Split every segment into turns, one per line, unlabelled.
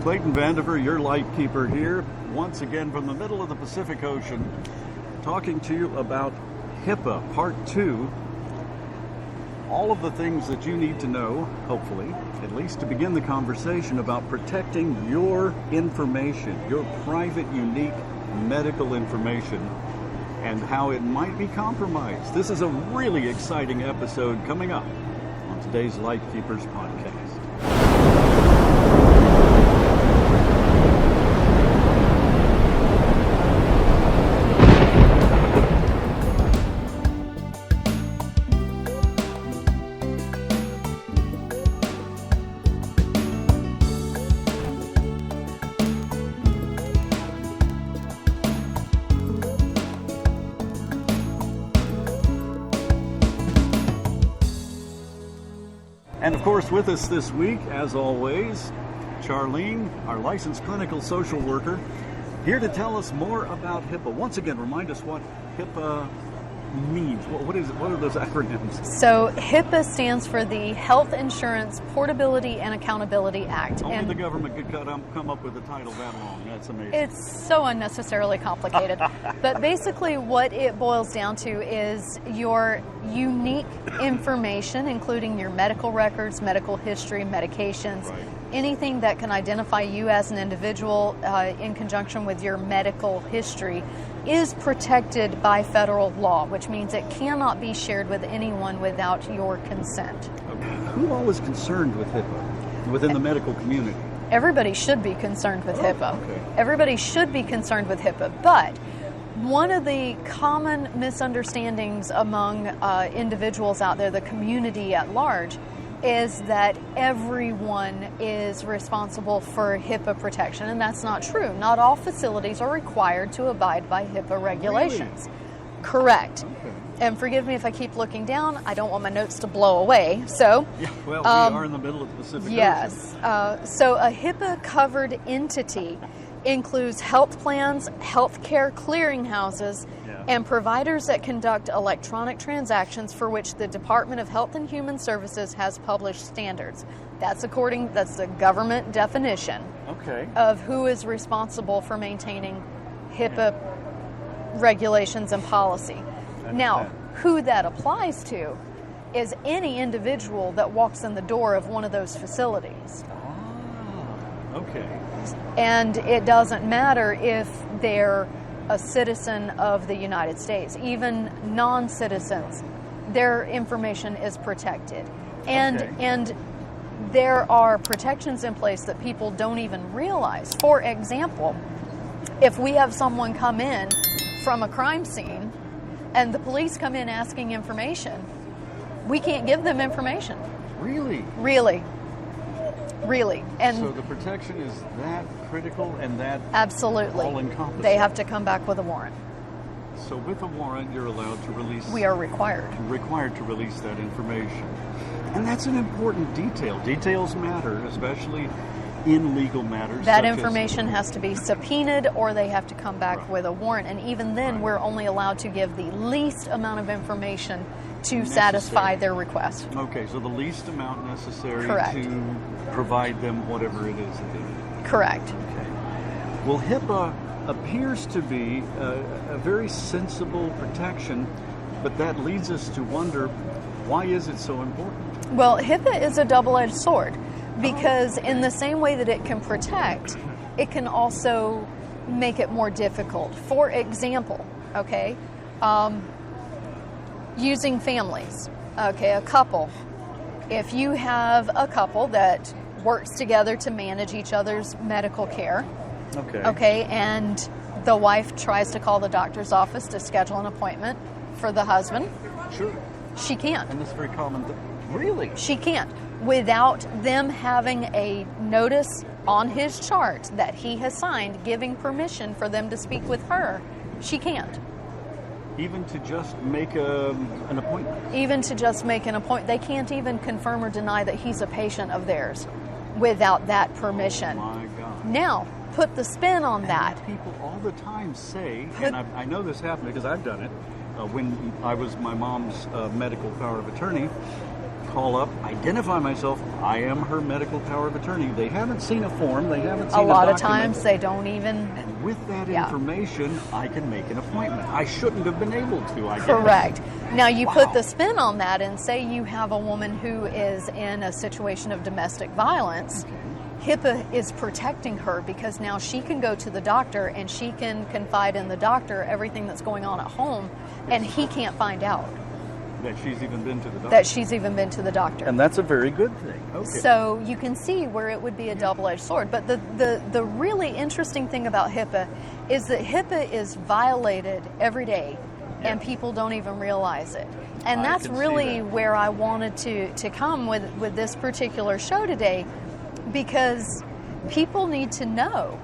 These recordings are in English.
Clayton Vandiver, your Lightkeeper here, once again from the middle of the Pacific Ocean, talking to you about HIPAA Part 2. All of the things that you need to know, hopefully, at least to begin the conversation about protecting your information, your private, unique medical information, and how it might be compromised. This is a really exciting episode coming up on today's Lightkeepers Podcast. And of course, with us this week, as always, Charlene, our licensed clinical social worker, here to tell us more about HIPAA. Once again, remind us what HIPAA means. What is it? What are those acronyms?
So HIPAA stands for the Health Insurance Portability and Accountability Act.
Only the government could come up with a title that long. That's amazing.
It's so unnecessarily complicated. But basically what it boils down to is your unique information, including your medical records, medical history, medications,
Right.
anything that can identify you as an individual in conjunction with your medical history is protected by federal law, which means it cannot be shared with anyone without your consent.
Okay. Who all is concerned with HIPAA within the medical community?
Everybody should be concerned with HIPAA.
Okay.
Everybody should be concerned with HIPAA, but one of the common misunderstandings among individuals out there, the community at large, is that everyone is responsible for HIPAA protection, and that's not true. Not all facilities are required to abide by HIPAA regulations.
Really?
Correct.
Okay.
And forgive me if I keep looking down. I don't want my notes to blow away. So,
Yeah, well, we are in the middle of the Pacific
yes.
Ocean.
So a HIPAA-covered entity includes health plans, healthcare clearinghouses, and providers that conduct electronic transactions for which the Department of Health and Human Services has published standards. That's the government definition
Okay.
of who is responsible for maintaining HIPAA regulations and policy. Now, who that applies to is any individual that walks in the door of one of those facilities.
Ah, okay.
And it doesn't matter if they're a citizen of the United States, even non-citizens, their information is protected. And there are protections in place that people don't even realize. For example, if we have someone come in from a crime scene and the police come in asking information, we can't give them information.
Really?
Really. And
So the protection is that critical and that
absolutely,
all-encompassing.
they have to come back with a warrant.
So with a warrant, you're allowed to release...
We are required.
required to release that information. And that's an important detail. Details matter, especially in legal matters.
That
such as-
information has to be subpoenaed or they have to come back with a warrant. And even then, we're only allowed to give the least amount of information to satisfy their request.
Okay, so the least amount necessary
Correct.
to provide them whatever it is that they need.
Correct.
Okay. Well, HIPAA appears to be a very sensible protection, but that leads us to wonder, why is it so important?
Well, HIPAA is a double-edged sword because in the same way that it can protect, it can also make it more difficult. For example, okay, using families, okay, a couple. If you have a couple that works together to manage each other's medical care, okay, and the wife tries to call the doctor's office to schedule an appointment for the husband,
Sure.
she can't.
And that's a very common thing. Really?
She can't. Without them having a notice on his chart that he has signed giving permission for them to speak with her, she can't.
Even to just make an appointment?
Even to just make an appointment. They can't even confirm or deny that he's a patient of theirs without that permission.
Oh my God.
Now, put the spin on that.
People all the time say, and I know this happened because I've done it, when I was my mom's medical power of attorney, call up, identify myself. I am her medical power of attorney. They haven't seen a form. They haven't seen
a lot
document.
of times they don't even.
And with that information, I can make an appointment. I shouldn't have been able to, I guess.
Correct. Now, you put the spin on that and say you have a woman who is in a situation of domestic violence. HIPAA is protecting her because now she can go to the doctor and she can confide in the doctor everything that's going on at home, and he can't find out.
That she's even been to the doctor.
That she's even been to the doctor.
And that's a very good thing. Okay.
So you can see where it would be a double-edged sword. But the really interesting thing about HIPAA is that HIPAA is violated every day, and people don't even realize it. And that's really where I wanted to come with this particular show today, because people need to know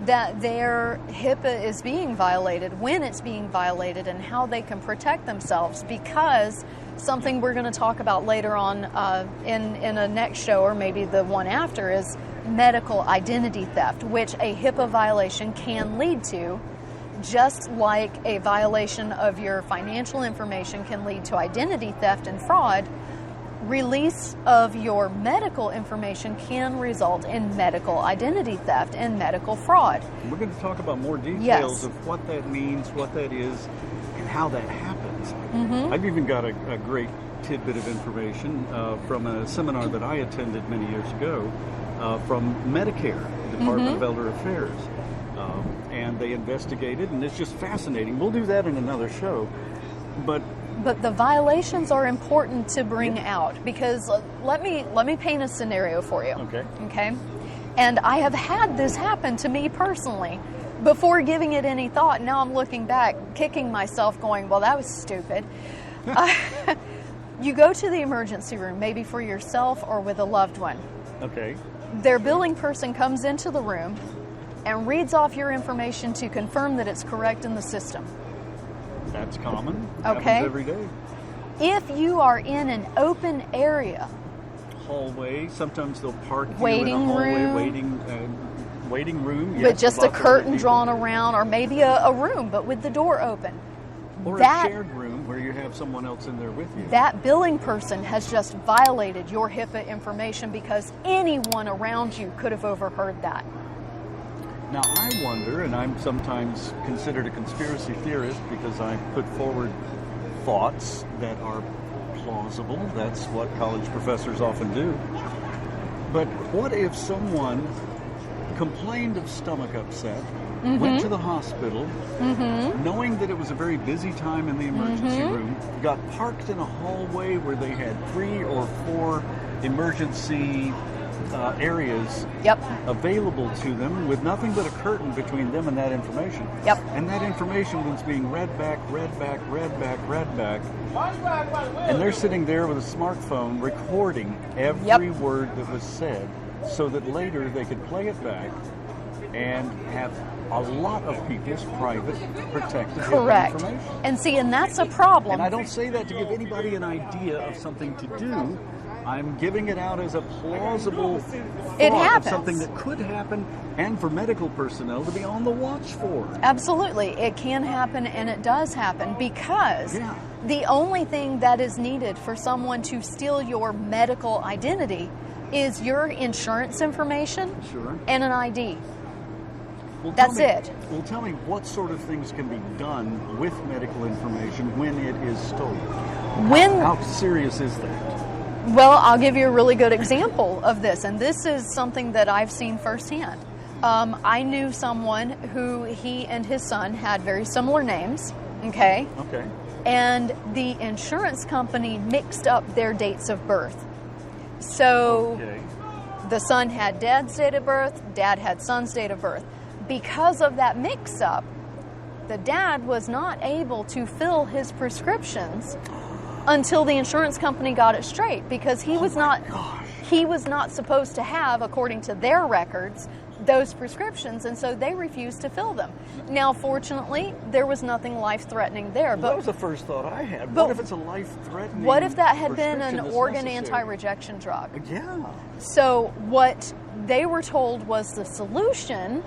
that their HIPAA is being violated, when it's being violated, and how they can protect themselves, because something we're going to talk about later on in a next show, or maybe the one after, is medical identity theft, which a HIPAA violation can lead to, just like a violation of your financial information can lead to identity theft and fraud. Release of your medical information can result in medical identity theft and medical fraud.
We're going to talk about more details of what that means, what that is, and how that happens. I've even got a great tidbit of information from a seminar that I attended many years ago from Medicare, the Department of Elder Affairs. And they investigated, and it's just fascinating. We'll do that in another show. But
the violations are important to bring out, because let me paint a scenario for you. Okay. And I have had this happen to me personally. Before giving it any thought, now I'm looking back, kicking myself, going, well, that was stupid. You go to the emergency room, maybe for yourself or with a loved one.
Okay.
Their billing person comes into the room and reads off your information to confirm that it's correct in the system.
That's common.
Okay.
Happens every day.
If you are in an open area,
hallway, sometimes they'll park you
waiting
in a hallway,
room,
waiting room.
But just a curtain drawn around, or maybe a room, but with the door open.
Or a shared room where you have someone else in there with you.
That billing person has just violated your HIPAA information, because anyone around you could have overheard that.
Now, I wonder, and I'm sometimes considered a conspiracy theorist because I put forward thoughts that are plausible. That's what college professors often do. But what if someone complained of stomach upset, went to the hospital, knowing that it was a very busy time in the emergency room, got parked in a hallway where they had 3 or 4 emergency areas available to them, with nothing but a curtain between them and that information. And that information was being read back, and they're sitting there with a smartphone recording every word that was said, so that later they could play it back and have a lot of people's private protected information.
And see, and that's a problem.
And I don't say that to give anybody an idea of something to do. I'm giving it out as a plausible thought of something that could happen, and for medical personnel to be on the watch for.
Absolutely. It can happen, and it does happen, because the only thing that is needed for someone to steal your medical identity is your insurance information and an ID.
Well,
that's it.
Well, tell me, what sort of things can be done with medical information when it is stolen? How serious is that?
Well, I'll give you a really good example of this, and this is something that I've seen firsthand. I knew someone who, he and his son had very similar names, okay? And the insurance company mixed up their dates of birth. So the son had dad's date of birth, dad had son's date of birth. Because of that mix-up, the dad was not able to fill his prescriptions until the insurance company got it straight, because he was not supposed to have, according to their records, those prescriptions, and so they refused to fill them. Now, fortunately, there was nothing life-threatening there.
But that was the first thought I had. What if it's a life-threatening?
What if that had been an organ anti-rejection drug?
Yeah.
So what they were told was the solution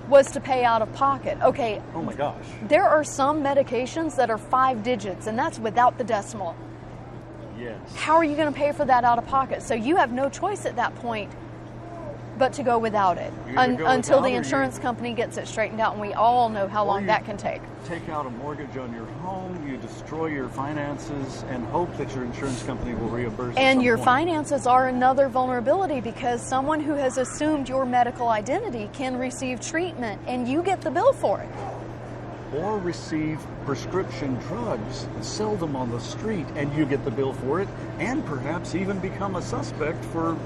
was to pay out of pocket. Okay.
Oh my gosh.
There are some medications that are 5 digits, and that's without the decimal.
Yes.
How are you going to pay for that out of pocket? So you have no choice at that point but to go without it until the insurance company gets it straightened out, and we all know how long that can take.
Take out a mortgage on your home, you destroy your finances, and hope that your insurance company will reimburse.
And your finances are another vulnerability, because someone who has assumed your medical identity can receive treatment, and you get the bill for it.
Or receive prescription drugs, sell them on the street, and you get the bill for it, and perhaps even become a suspect for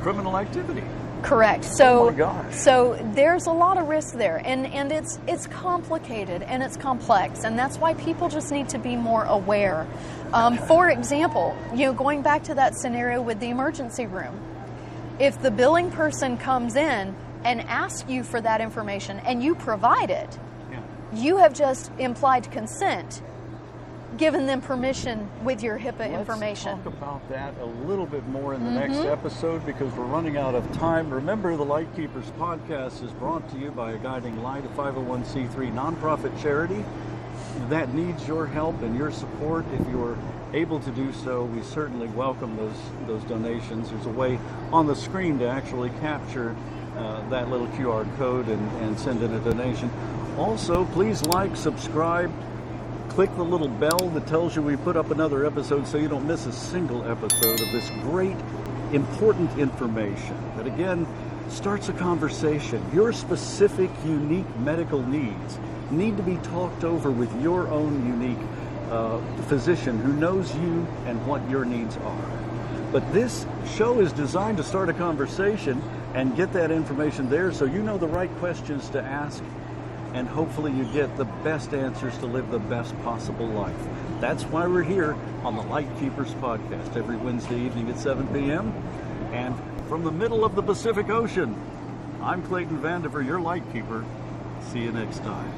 criminal activity.
Correct. So,
oh my gosh.
So there's a lot of risk there, and it's complicated and it's complex, and that's why people just need to be more aware. For example, going back to that scenario with the emergency room, if the billing person comes in and asks you for that information and you provide it, you have just implied consent, given them permission with your HIPAA information.
Let's talk about that a little bit more in the next episode, because we're running out of time. Remember, the Lightkeepers Podcast is brought to you by A Guiding Light, a 501c3 nonprofit charity that needs your help and your support. If you're able to do so, we certainly welcome those donations. There's a way on the screen to actually capture that little QR code and send in a donation. Also, please like, subscribe, click the little bell that tells you we put up another episode so you don't miss a single episode of this great, important information that, again, starts a conversation. Your specific, unique medical needs need to be talked over with your own unique physician who knows you and what your needs are. But this show is designed to start a conversation and get that information there so you know the right questions to ask, and hopefully you get the best answers to live the best possible life. That's why we're here on the Lightkeepers Podcast every Wednesday evening at 7 p.m. And from the middle of the Pacific Ocean, I'm Clayton Vandiver, your Lightkeeper. See you next time.